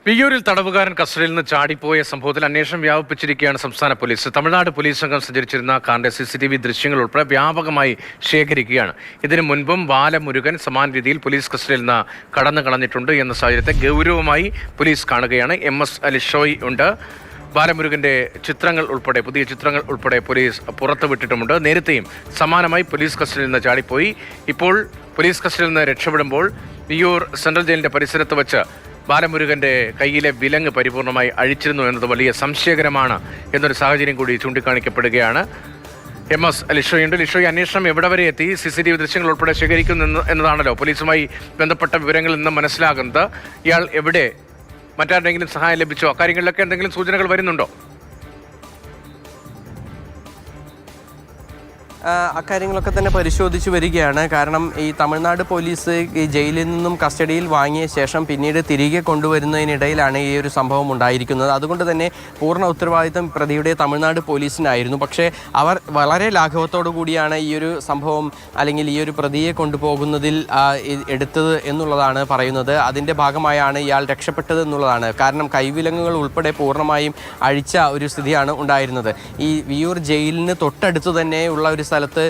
വിയ്യൂരിൽ തടവുകാരൻ കസ്റ്റഡിയിൽ നിന്ന് ചാടിപ്പോയ സംഭവത്തിൽ അന്വേഷണം വ്യാപിപ്പിച്ചിരിക്കുകയാണ് സംസ്ഥാന പോലീസ്. തമിഴ്നാട് പോലീസ് സംഘം സഞ്ചരിച്ചിരുന്ന കാറിന്റെ CCTV ദൃശ്യങ്ങൾ ഉൾപ്പെടെ വ്യാപകമായി ശേഖരിക്കുകയാണ്. ഇതിനു മുൻപും ബാലമുരുകൻ സമാന രീതിയിൽ പോലീസ് കസ്റ്റഡിയിൽ നിന്ന് കടന്നു കളഞ്ഞിട്ടുണ്ട് എന്ന സാഹചര്യത്തെ ഗൗരവമായി പോലീസ് കാണുകയാണ്. MS അലിഷോയ് ഉണ്ട്. ബാലമുരുകന്റെ പുതിയ ചിത്രങ്ങൾ ഉൾപ്പെടെ പോലീസ് പുറത്തുവിട്ടിട്ടുമുണ്ട്. നേരത്തെയും സമാനമായി പോലീസ് കസ്റ്റഡിയിൽ നിന്ന് ചാടിപ്പോയി. ഇപ്പോൾ പോലീസ് കസ്റ്റഡിയിൽ നിന്ന് രക്ഷപ്പെടുമ്പോൾ വിയ്യൂർ സെൻട്രൽ ജയിലിന്റെ പരിസരത്ത് വെച്ച് ബാലമുരുകന്റെ കയ്യിലെ വിലങ്ങ് പരിപൂർണമായി അഴിച്ചിരുന്നു എന്നത് വലിയ സംശയകരമാണ് എന്നൊരു സാഹചര്യം കൂടി ചൂണ്ടിക്കാണിക്കപ്പെടുകയാണ്. MS ലിഷോയുണ്ട്. ലിഷോയ്, അന്വേഷണം എവിടെ വരെ എത്തി? CCTV ദൃശ്യങ്ങൾ ഉൾപ്പെടെ ശേഖരിക്കുന്നു എന്നതാണല്ലോ പോലീസുമായി ബന്ധപ്പെട്ട വിവരങ്ങളിൽ നിന്ന് മനസ്സിലാകുന്നത്. ഇയാൾ എവിടെ? മറ്റാരുടെങ്കിലും സഹായം ലഭിച്ചോ? അക്കാര്യങ്ങളിലൊക്കെ എന്തെങ്കിലും സൂചനകൾ വരുന്നുണ്ടോ? അക്കാര്യങ്ങളൊക്കെ തന്നെ പരിശോധിച്ച് വരികയാണ്. കാരണം ഈ തമിഴ്നാട് പോലീസ് ഈ ജയിലിൽ നിന്നും കസ്റ്റഡിയിൽ വാങ്ങിയ ശേഷം പിന്നീട് തിരികെ കൊണ്ടുവരുന്നതിനിടയിലാണ് ഈ ഒരു സംഭവം ഉണ്ടായിരിക്കുന്നത്. അതുകൊണ്ട് തന്നെ പൂർണ്ണ ഉത്തരവാദിത്തം പ്രതിയുടെ തമിഴ്നാട് പോലീസിനായിരുന്നു. പക്ഷേ അവർ വളരെ ലാഘവത്തോടു കൂടിയാണ് ഈ ഒരു സംഭവം അല്ലെങ്കിൽ ഈ ഒരു പ്രതിയെ കൊണ്ടുപോകുന്നതിൽ എടുത്തത് എന്നുള്ളതാണ് പറയുന്നത്. അതിൻ്റെ ഭാഗമായാണ് ഇയാൾ രക്ഷപ്പെട്ടത് എന്നുള്ളതാണ്. കാരണം കൈവിലങ്ങുകൾ ഉൾപ്പെടെ പൂർണ്ണമായും അഴിച്ച ഒരു സ്ഥിതിയാണ് ഉണ്ടായിരുന്നത്. ഈ വിയ്യൂർ ജയിലിന് തൊട്ടടുത്ത് തന്നെയുള്ള ഒരു സ്ഥലത്ത്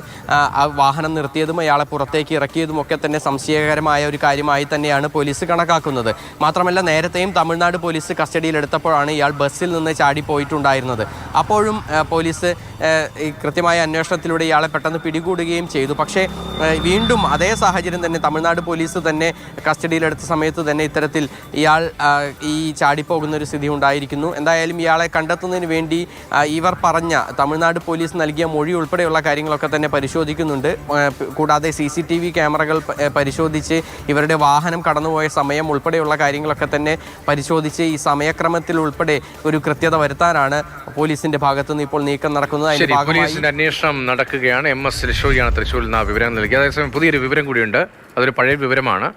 വാഹനം നിർത്തിയതും അയാളെ പുറത്തേക്ക് ഇറക്കിയതും ഒക്കെ തന്നെ സംശയകരമായ ഒരു കാര്യമായി തന്നെയാണ് പോലീസ് കണക്കാക്കുന്നത്. മാത്രമല്ല, നേരത്തെയും തമിഴ്നാട് പോലീസ് കസ്റ്റഡിയിലെടുത്തപ്പോഴാണ് ഇയാൾ ബസ്സിൽ നിന്ന് ചാടിപ്പോയിട്ടുണ്ടായിരുന്നത്. അപ്പോഴും പോലീസ് കൃത്യമായ അന്വേഷണത്തിലൂടെ ഇയാളെ പെട്ടെന്ന് പിടികൂടുകയും ചെയ്തു. പക്ഷേ വീണ്ടും അതേ സാഹചര്യം തന്നെ തമിഴ്നാട് പോലീസ് തന്നെ കസ്റ്റഡിയിലെടുത്ത സമയത്ത് തന്നെ ഇത്തരത്തിൽ ഇയാൾ ഈ ചാടിപ്പോകുന്ന ഒരു സ്ഥിതി ഉണ്ടായിരിക്കുന്നു. എന്തായാലും ഇയാളെ കണ്ടെത്തുന്നതിന് വേണ്ടി ഇവർ പറഞ്ഞ തമിഴ്നാട് പോലീസ് നൽകിയ മൊഴി ഉൾപ്പെടെയുള്ള കാര്യങ്ങളൊക്കെ തന്നെ പരിശോധിക്കുന്നുണ്ട്. കൂടാതെ CCTV ക്യാമറകൾ പരിശോധിച്ച് ഇവരുടെ വാഹനം കടന്നുപോയ സമയം ഉൾപ്പെടെയുള്ള കാര്യങ്ങളൊക്കെ തന്നെ പരിശോധിച്ച് ഈ സമയക്രമത്തിൽ ഉൾപ്പെടെ ഒരു കൃത്യത വരുത്താനാണ് പോലീസിന്റെ ഭാഗത്തുനിന്ന് ഇപ്പോൾ നീക്കം നടക്കുന്നത്. പോലീസിന്റെ അന്വേഷണം നടക്കുകയാണ്. MS ലിഷോയാണ് തൃശ്ശൂരിൽ നിന്ന് വിവരം നൽകിയത്. അതേസമയം പുതിയൊരു വിവരം കൂടിയുണ്ട്. അതൊരു പഴയ വിവരമാണ്.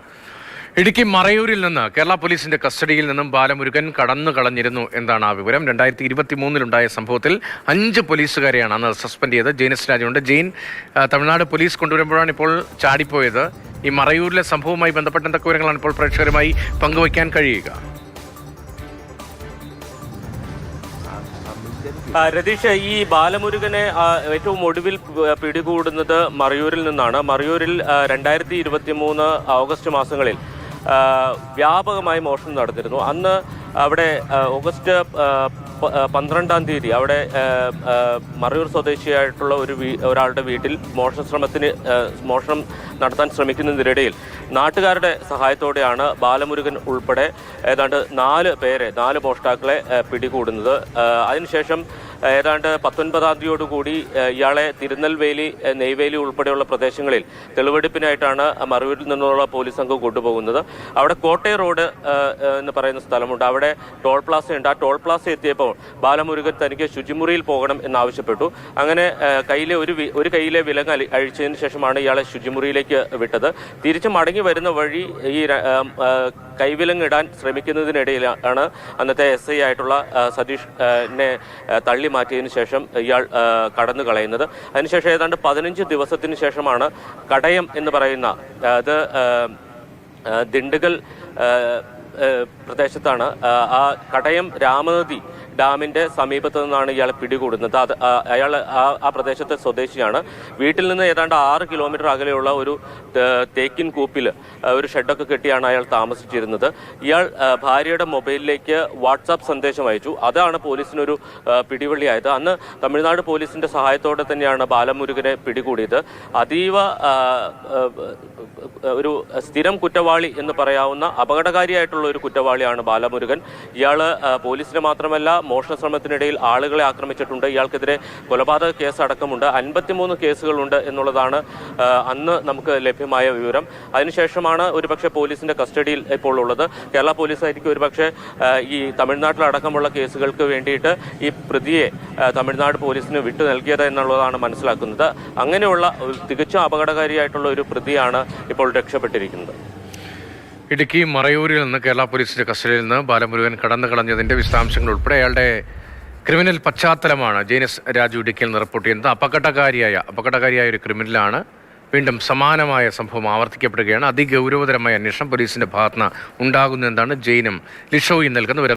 ഇടുക്കി മറയൂരിൽ നിന്ന് കേരള പോലീസിന്റെ കസ്റ്റഡിയിൽ നിന്നും ബാലമുരുകൻ കടന്നു കളഞ്ഞിരുന്നു എന്നാണ് ആ വിവരം. 2023 സംഭവത്തിൽ 5 പോലീസുകാരെയാണ് അന്ന് സസ്പെൻഡ് ചെയ്തത്. ജെയിനസ് രാജുണ്ട്. ജെയിൻ, തമിഴ്നാട് പോലീസ് കൊണ്ടുവരുമ്പോഴാണ് ഇപ്പോൾ ചാടിപ്പോയത്. ഈ മറയൂരിലെ സംഭവവുമായി ബന്ധപ്പെട്ട എന്തൊക്കെ വിവരങ്ങളാണ് ഇപ്പോൾ പ്രേക്ഷകരുമായി പങ്കുവയ്ക്കാൻ കഴിയുക? രതീഷ്, ഈ ബാലമുരുകനെ ഏറ്റവും ഒടുവിൽ പിടികൂടുന്നത് മറയൂരിൽ നിന്നാണ്. മറയൂരിൽ 2023 ഓഗസ്റ്റ് മാസങ്ങളിൽ വ്യാപകമായി മോഷണം നടന്നിരുന്നു. അന്ന് അവിടെ ഓഗസ്റ്റ് 12-ാം തീയതി അവിടെ മറയൂർ സ്വദേശിയായിട്ടുള്ള ഒരാളുടെ വീട്ടിൽ മോഷണം നടത്താൻ ശ്രമിക്കുന്നതിനിടയിൽ നാട്ടുകാരുടെ സഹായത്തോടെയാണ് ബാലമുരുകൻ ഉൾപ്പെടെ ഏതാണ്ട് 4 മോഷ്ടാക്കളെ പിടികൂടുന്നത്. അതിനുശേഷം ഏതാണ്ട് 19-ാം തീയതിയോടുകൂടി ഇയാളെ തിരുനെൽവേലി, നെയ്വേലി ഉൾപ്പെടെയുള്ള പ്രദേശങ്ങളിൽ തെളിവെടുപ്പിനായിട്ടാണ് മറയൂരിൽ നിന്നുള്ള പോലീസ് സംഘം കൊണ്ടുപോകുന്നത്. അവിടെ കോട്ടയം റോഡ് എന്ന് പറയുന്ന സ്ഥലമുണ്ട്. അവിടെ ടോൾ പ്ലാസ ഉണ്ട്. ആ ടോൾ പ്ലാസ എത്തിയപ്പോൾ ബാലമുരുകൻ തനിക്ക് ശുചിമുറിയിൽ പോകണം എന്നാവശ്യപ്പെട്ടു. അങ്ങനെ ഒരു കൈയിലെ വിലങ്ങ് അഴിച്ചതിന് ശേഷമാണ് ഇയാളെ ശുചിമുറിയിലേക്ക് വിട്ടത്. തിരിച്ച് മടങ്ങി വരുന്ന വഴി ഈ കൈവിലങ്ങിടാൻ ശ്രമിക്കുന്നതിനിടയിലാണ് അന്നത്തെ SI ആയിട്ടുള്ള സതീഷിനെ തള്ളി മാറ്റിയതിനു ശേഷം ഇയാൾ കടന്നു കളയുന്നത്. അതിനുശേഷം ഏതാണ്ട് 15 ദിവസത്തിന് ശേഷമാണ് കടയം എന്ന് പറയുന്ന അത് ദിണ്ടുഗൽ പ്രദേശത്താണ്. ആ കടയം രാമനദി ഡാമിന്റെ സമീപത്ത് നിന്നാണ് ഇയാളെ പിടികൂടുന്നത്. അയാൾ ആ പ്രദേശത്തെ സ്വദേശിയാണ്. വീട്ടിൽ നിന്ന് ഏതാണ്ട് 6 കിലോമീറ്റർ അകലെയുള്ള ഒരു തേക്കിൻ കൂപ്പിൽ ഒരു ഷെഡൊക്കെ കെട്ടിയാണ് അയാൾ താമസിച്ചിരുന്നത്. ഇയാൾ ഭാര്യയുടെ മൊബൈലിലേക്ക് വാട്സാപ്പ് സന്ദേശം അയച്ചു. അതാണ് പോലീസിനൊരു പിടിവള്ളിയായത്. അന്ന് തമിഴ്നാട് പോലീസിന്റെ സഹായത്തോടെ തന്നെയാണ് ബാലമുരുകനെ പിടികൂടിയത്. അതീവ ഒരു സ്ഥിരം കുറ്റവാളി എന്ന് പറയാവുന്ന അപകടകാരിയായിട്ടുള്ള ഒരു കുറ്റവാളിയാണ് ബാലമുരുകൻ. ഇയാൾ പോലീസിനെ മാത്രമല്ല മോഷണ ശ്രമത്തിനിടയിൽ ആളുകളെ ആക്രമിച്ചിട്ടുണ്ട്. ഇയാൾക്കെതിരെ കൊലപാതക കേസ് അടക്കമുണ്ട്. 53 കേസുകളുണ്ട് എന്നുള്ളതാണ് അന്ന് നമുക്ക് ലഭ്യമായ വിവരം. അതിനുശേഷമാണ് ഒരുപക്ഷെ പോലീസിന്റെ കസ്റ്റഡിയിൽ ഇപ്പോൾ ഉള്ളത്. കേരള പോലീസായിരിക്കും ഒരുപക്ഷെ ഈ തമിഴ്നാട്ടിലടക്കമുള്ള കേസുകൾക്ക് വേണ്ടിയിട്ട് ഈ പ്രതിയെ തമിഴ്നാട് പോലീസിന് വിട്ടു നൽകിയത് എന്നുള്ളതാണ് മനസ്സിലാക്കുന്നത്. അങ്ങനെയുള്ള തികച്ചും അപകടകാരിയായിട്ടുള്ള ഒരു പ്രതിയാണ് ഇപ്പോൾ രക്ഷപ്പെട്ടിരിക്കുന്നത്. ഇടുക്കി മറയൂരിൽ നിന്ന് കേരള പോലീസിന്റെ കസ്റ്റഡിയിൽ നിന്ന് ബാലമുരുകൻ കടന്നു കളഞ്ഞതിന്റെ വിശദാംശങ്ങൾ ഉൾപ്പെടെ അയാളുടെ ക്രിമിനൽ പശ്ചാത്തലമാണ് ജെയിനസ് രാജു ഇടുക്കിയിൽ നിന്ന് റിപ്പോർട്ട് ചെയ്യുന്നത്. അപകടകാരിയായ ഒരു ക്രിമിനലാണ്. വീണ്ടും സമാനമായ സംഭവം ആവർത്തിക്കപ്പെടുകയാണ്. അതിഗൗരവതരമായ അന്വേഷണം പോലീസിന്റെ ഭാഗത്തുനിന്ന് ഉണ്ടാകുന്നതെന്നാണ് ജെയിനും ലിഷോയും നൽകുന്ന